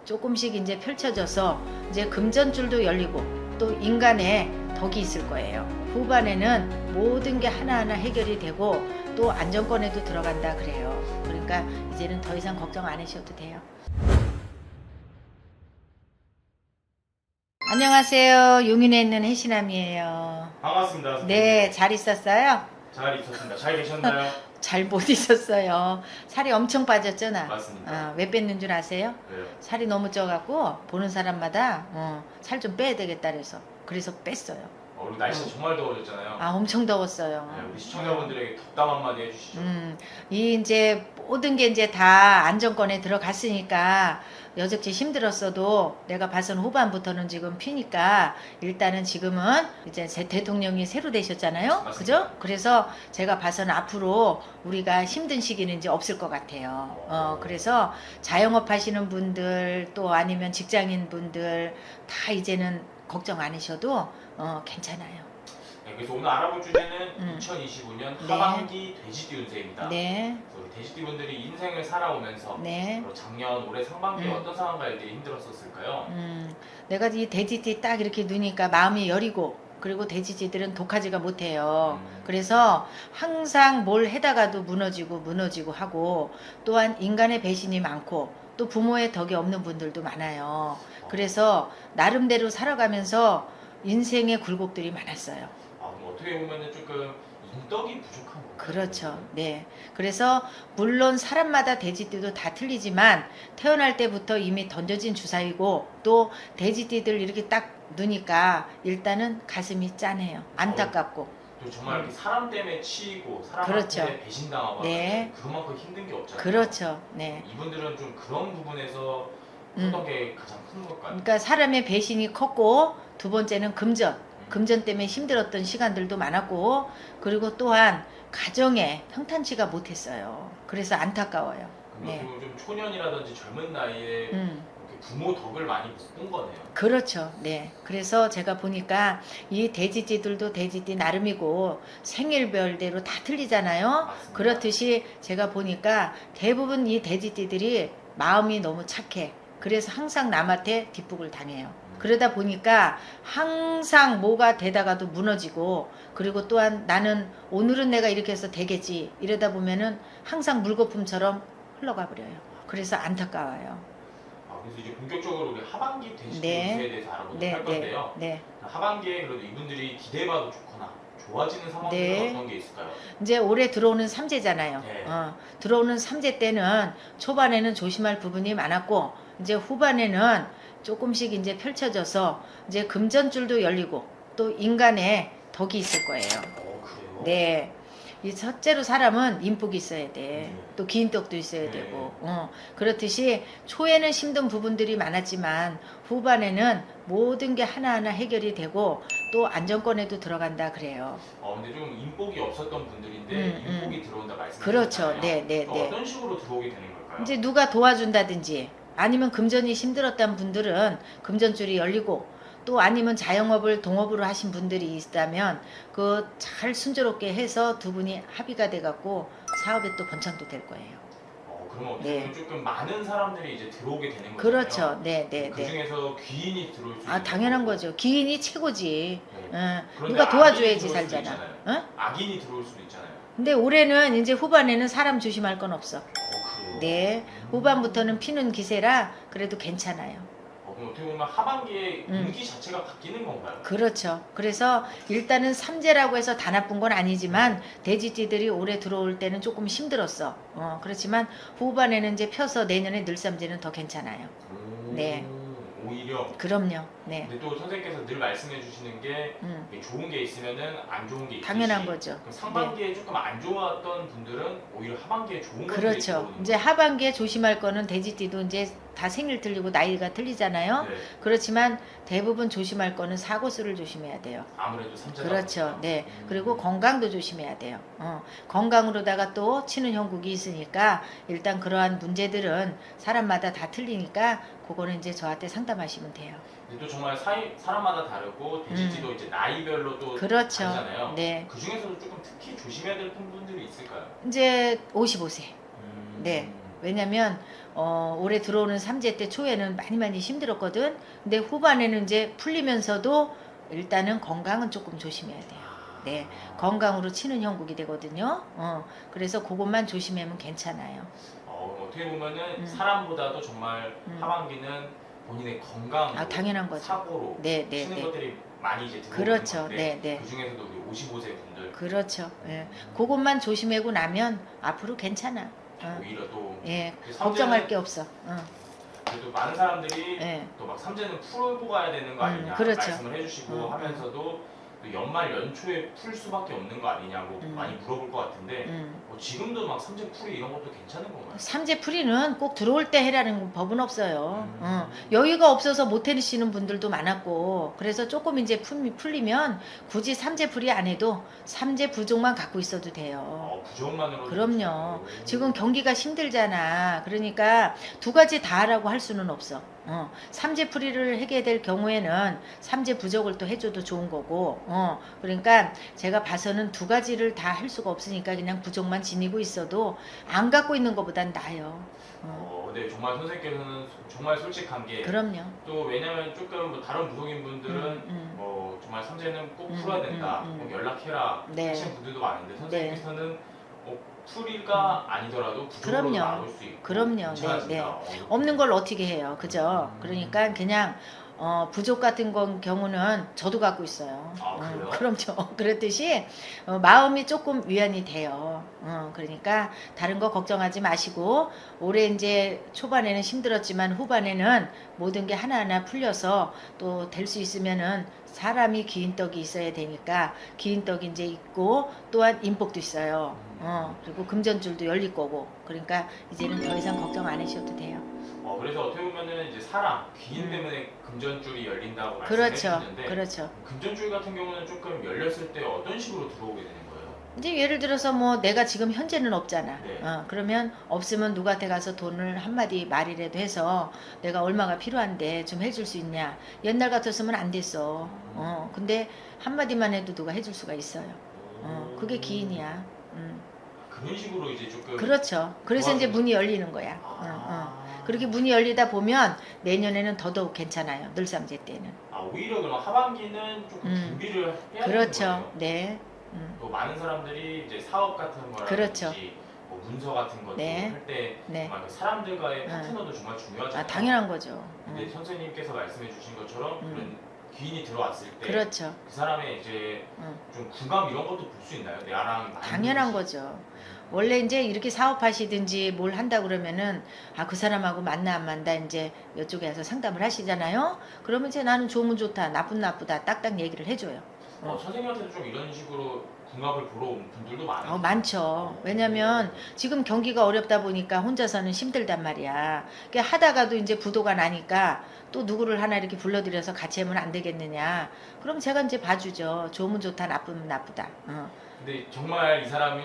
조금씩 이제 펼쳐져서 이제 금전줄도 열리고 또 인간의 덕이 있을 거예요. 후반에는 모든 게 하나하나 해결이 되고 또 안정권에도 들어간다 그래요. 그러니까 이제는 더 이상 걱정 안 하셔도 돼요. 안녕하세요. 용인에 있는 해시남이에요. 반갑습니다. 선생님. 네, 잘 있었어요? 잘 있었습니다. 잘 계셨나요? 잘 못 있었어요. 살이 엄청 빠졌죠, 나? 맞습니다. 왜 뺐는 줄 아세요? 왜요? 살이 너무 쪄갖고 보는 사람마다 살 좀 빼야 되겠다 그래서 뺐어요. 우리 날씨가 정말 더워졌잖아요. 엄청 더웠어요. 네, 우리 시청자분들에게 덕담 한마디 해주시죠. 이 이제 모든 게 이제 다 안정권에 들어갔으니까 여적지 힘들었어도 내가 봐선 후반부터는 지금 피니까 일단은 지금은 이제 제 대통령이 새로 되셨잖아요. 맞습니다. 그죠? 그래서 제가 봐선 앞으로 우리가 힘든 시기는 이제 없을 것 같아요. 그래서 자영업 하시는 분들 또 아니면 직장인 분들 다 이제는 걱정 안 하셔도 괜찮아요. 네, 그래서 오늘 알아볼 주제는 2025년 네. 하반기 돼지띠 운세입니다. 네. 그래서 우리 돼지띠 분들이 인생을 살아오면서 네. 그리고 작년, 올해 상반기에 어떤 상황과일들이 힘들었었을까요? 내가 이 돼지띠 딱 이렇게 누니까 마음이 여리고 그리고 돼지띠들은 독하지가 못해요. 그래서 항상 뭘 해다가도 무너지고 하고 또한 인간의 배신이 많고 또 부모의 덕이 없는 분들도 많아요. 그래서 나름대로 살아가면서 인생의 굴곡들이 많았어요. 그럼 어떻게 보면은 조금 인덕이 부족한 건가요? 그렇죠. 네. 그래서 물론 사람마다 돼지띠도 다 틀리지만 태어날 때부터 이미 던져진 주사위고 또 돼지띠들 이렇게 딱 누니까 일단은 가슴이 짠해요. 안타깝고. 또 정말 이렇게 사람 때문에 치이고 사람한테 그렇죠. 배신당하고 네. 그만큼 힘든 게 없잖아요. 그렇죠. 네. 이분들은 좀 그런 부분에서 어떤 게 가장 큰 걸까요? 그러니까 사람의 배신이 컸고 두 번째는 금전 때문에 힘들었던 시간들도 많았고 그리고 또한 가정에 평탄치가 못했어요. 그래서 안타까워요. 그럼 네. 좀 초년이라든지 젊은 나이에 이렇게 부모 덕을 많이 못 본 거네요. 그렇죠. 네. 그래서 제가 보니까 이 돼지띠들도 돼지띠 나름이고 생일별대로 다 틀리잖아요. 맞습니다. 그렇듯이 제가 보니까 대부분 이 돼지띠들이 마음이 너무 착해. 그래서 항상 남한테 뒷북을 당해요. 그러다 보니까 항상 뭐가 되다가도 무너지고 그리고 또한 나는 오늘은 내가 이렇게 해서 되겠지 이러다 보면은 항상 물거품처럼 흘러가 버려요. 그래서 안타까워요. 그래서 이제 본격적으로 우리 하반기 돼지띠 네. 운세에 대해서 알아보도록 네, 할 건데요. 네. 하반기에 그래도 이분들이 기대해봐도 좋거나 좋아지는 상황들은 네. 어떤 게 있을까요? 이제 올해 들어오는 삼재잖아요. 네. 들어오는 삼재 때는 초반에는 조심할 부분이 많았고 이제 후반에는 조금씩 이제 펼쳐져서 이제 금전줄도 열리고 또 인간의 덕이 있을 거예요. 그래요? 네. 이 첫째로 사람은 인복이 있어야 돼. 또 긴 떡도 있어야 네. 되고. 그렇듯이 초에는 힘든 부분들이 많았지만 후반에는 모든 게 하나하나 해결이 되고 또 안정권에도 들어간다 그래요. 근데 좀 인복이 없었던 분들인데 인복이 들어온다 말씀하셨잖아요. 그렇죠. 네. 어떤 식으로 들어오게 되는 걸까요? 이제 누가 도와준다든지 아니면 금전이 힘들었던 분들은 금전줄이 열리고 또 아니면 자영업을 동업으로 하신 분들이 있다면 그 잘 순조롭게 해서 두 분이 합의가 돼갖고 사업에 또 번창도 될 거예요. 그러면 어떻게 네. 보면 조금 많은 사람들이 이제 들어오게 되는 거잖아요. 그렇죠. 네. 그 중에서 귀인이 들어올 수 있는 당연한 거고. 거죠. 기인이 최고지. 네. 그런데 누가 도와줘야지 악인이 들어올 수도 살잖아. 있잖아요. 악인이 들어올 수도 있잖아요. 근데 올해는 이제 후반에는 사람 조심할 건 없어. 그래요? 네. 후반부터는 피는 기세라 그래도 괜찮아요. 그럼 어떻게 보면 하반기에 운기 자체가 바뀌는 건가요? 그렇죠. 그래서 일단은 삼재라고 해서 다 나쁜 건 아니지만 돼지띠들이 올해 들어올 때는 조금 힘들었어. 그렇지만 후반에는 이제 펴서 내년에 늘삼재는 더 괜찮아요. 네. 오히려. 그럼요. 네. 근데 또 선생님께서 늘 말씀해 주시는 게 이게 좋은 게 있으면은 안 좋은 게 있듯이 당연한 거죠. 그럼 상반기에 조금 안 좋았던 분들은 오히려 하반기에 좋은 것들이 그렇죠. 들어오는 이제 하반기에 조심할 거는 돼지띠도 이제 다 생일 틀리고 나이가 틀리잖아요. 네. 그렇지만 대부분 조심할 거는 사고수를 조심해야 돼요. 아무래도 삼재다 그렇죠. 보니까. 네. 그리고 건강도 조심해야 돼요. 건강으로다가 또 치는 형국이 있으니까 일단 그러한 문제들은 사람마다 다 틀리니까 그거는 이제 저한테 상담하시면 돼요. 근데 또 정말 사람마다 다르고 돼지띠도 이제 나이별로 또 그렇죠. 다르잖아요. 네. 그 중에서도 조금 특히 조심해야 될 분들이 있을까요? 이제 55세. 네. 왜냐면 올해 들어오는 삼재 때 초에는 많이 힘들었거든. 근데 후반에는 이제 풀리면서도 일단은 건강은 조금 조심해야 돼요. 네, 건강으로 치는 형국이 되거든요. 그래서 그것만 조심하면 괜찮아요. 어떻게 보면은 음. 사람보다도 정말 하반기는 본인의 건강, 당연한 거죠. 사고로 네, 치는 것들이 많이 이제 들어오는 그렇죠. 건데 네. 그 중에서도 우리 55세 분들 그렇죠. 예. 그것만 조심하고 나면 앞으로 괜찮아. 오히려 또 예, 삼재는 걱정할 게 없어. 그래도 많은 사람들이 예. 또 막 삼재는 풀고 가야 되는 거 아니냐 그렇죠. 말씀을 해주시고 하면서도 또 연말 연초에 풀 수밖에 없는 거 아니냐고 많이 물어볼 것 같은데 지금도 막 삼재 풀이 이런 것도 괜찮은 건가요? 삼재 풀이는 꼭 들어올 때 해라는 법은 없어요. 여유가 없어서 못 해시는 분들도 많았고, 그래서 조금 이제 풀리면 굳이 삼재 풀이 안 해도 삼재 부종만 갖고 있어도 돼요. 부종만으로도 그럼요. 괜찮아요. 지금 경기가 힘들잖아. 그러니까 두 가지 다 하라고 할 수는 없어. 삼재 풀이를 하게 될 경우에는 삼재 부족을 또 해줘도 좋은 거고, 그러니까 제가 봐서는 두 가지를 다 할 수가 없으니까 그냥 부족만 지니고 있어도 안 갖고 있는 것보단 나아요. 네, 정말 선생님께서는 정말 솔직한 게 그럼요. 또 왜냐면 조금 뭐 다른 부속인 분들은 뭐 정말 삼재는 꼭 풀어야 된다, 꼭 연락해라 네. 하시는 분들도 많은데 선생님께서는 풀이가 아니더라도 부족으로 그럼요. 나올 수 있고 그럼요. 괜찮아진다. 없는 걸 어떻게 해요, 그죠? 그러니까 그냥 부족 같은 경우는 저도 갖고 있어요. 그래요? 그럼요. 그렇듯이 마음이 조금 위안이 돼요. 그러니까 다른 거 걱정하지 마시고 올해 이제 초반에는 힘들었지만 후반에는 모든 게 하나하나 풀려서 또 될 수 있으면은 사람이 기인 떡이 있어야 되니까 기인 떡이 이제 있고 또한 인복도 있어요. 그리고 금전줄도 열릴 거고, 그러니까 이제는 더 이상 걱정 안 하셔도 돼요. 그래서 어떻게 보면은 이제 사람 귀인 때문에 금전줄이 열린다고 그렇죠. 말씀해주셨는데 그렇죠. 금전줄 같은 경우는 조금 열렸을 때 어떤 식으로 들어오게 되는 거예요? 이제 예를 들어서 뭐 내가 지금 현재는 없잖아. 네. 그러면 없으면 누구한테 가서 돈을 한마디 말이라도 해서 내가 얼마가 필요한데 좀 해줄 수 있냐. 옛날 같았으면 안 됐어. 근데 한마디만 해도 누가 해줄 수가 있어요. 그게 기인이야. 그런 식으로 이제 조금 그렇죠. 그래서 이제 문이 열리는 거야. 그렇게 문이 열리다 보면 내년에는 더더욱 괜찮아요. 늘삼재 때는. 오히려 그럼 하반기는 조금 준비를 해야 되는 그렇죠. 거예요. 네. 또 많은 사람들이 이제 사업 같은 거라든지 그렇죠. 뭐 문서 같은 것도 네. 할 때 네. 정말 그 사람들과의 파트너도 정말 중요하잖아요. 당연한 거죠. 근데 선생님께서 말씀해 주신 것처럼 그런 귀인이 들어왔을 때 그 그렇죠. 사람의 이제 좀 궁감 이런 것도 볼 수 있나요? 나랑 맞는 당연한 건지. 거죠. 원래 이제 이렇게 사업하시든지 뭘 한다 그러면은 그 사람하고 맞나 안 맞나 이제 이쪽에 와서 상담을 하시잖아요. 그러면 이제 나는 좋으면 좋다, 나쁜 나쁘다 딱딱 얘기를 해줘요. 선생님한테도 좀 이런 식으로 궁합을 보러 온 분들도 많아요. 많죠. 왜냐면 지금 경기가 어렵다 보니까 혼자서는 힘들단 말이야. 그러니까 하다가도 이제 부도가 나니까 또 누구를 하나 이렇게 불러들여서 같이 하면 안 되겠느냐. 그럼 제가 이제 봐주죠. 좋으면 좋다, 나쁘면 나쁘다. 근데 정말 이 사람이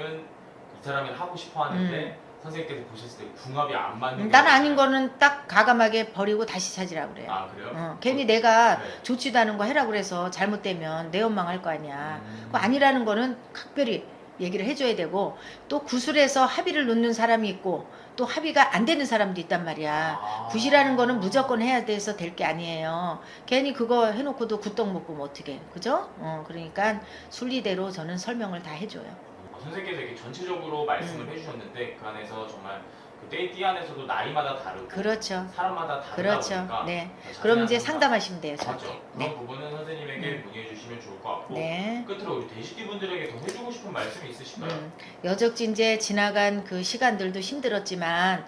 하고 싶어 하는데 선생님께서 보셨을 때 궁합이 안 맞는 난 경우가 아닌 있어요. 거는 딱 가감하게 버리고 다시 찾으라고 그래요. 그래요? 괜히 내가 네. 좋지도 않은 거 해라고 그래서 잘못되면 내 원망할 거 아니야. 그거 아니라는 거는 각별히 얘기를 해줘야 되고, 또 구술에서 합의를 놓는 사람이 있고 또 합의가 안 되는 사람도 있단 말이야. 굿이라는 거는 무조건 해야 돼서 될 게 아니에요. 괜히 그거 해놓고도 굿떡 못 보면 어떡해. 그죠? 그러니까 순리대로 저는 설명을 다 해줘요. 선생님께서 이렇게 전체적으로 말씀을 해주셨는데 그 안에서 정말 그 띠 안에서도 나이마다 다르고 그렇죠. 사람마다 다르다 그렇죠. 보니까 네. 더 그럼 자세한 이제 상담. 상담하시면 돼요. 저한테. 맞죠? 그런 네. 부분은 선생님에게 문의해 주시면 좋을 것 같고 네. 끝으로 우리 돼지띠 분들에게 더 해주고 싶은 말씀이 있으실까요? 여적지 이제 지나간 그 시간들도 힘들었지만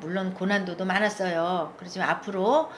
물론 고난도도 많았어요. 그렇지만 앞으로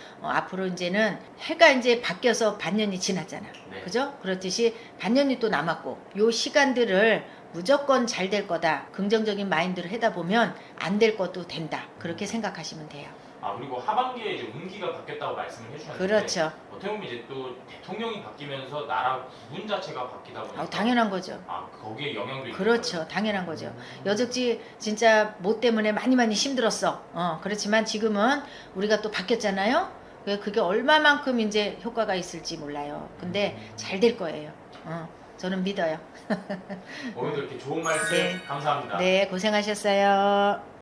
이제는 해가 이제 바뀌어서 반년이 지났잖아. 네. 그죠? 그렇듯이 반년이 또 남았고 요 시간들을 무조건 잘 될 거다. 긍정적인 마인드를 하다 보면 안 될 것도 된다. 그렇게 생각하시면 돼요. 그리고 하반기에 이제 운기가 바뀌었다고 말씀을 해주셨는데 그렇죠. 어떻게 보면 이제 또 대통령이 바뀌면서 나라 구분 자체가 바뀌다 보니까 당연한 거죠. 거기에 영향도 있는 그렇죠. 거예요? 당연한 거죠. 여적지 진짜 뭐 때문에 많이 힘들었어. 그렇지만 지금은 우리가 또 바뀌었잖아요. 그게 얼마만큼 이제 효과가 있을지 몰라요. 근데 잘 될 거예요. 저는 믿어요. 오늘도 이렇게 좋은 말씀 네. 감사합니다. 네, 고생하셨어요.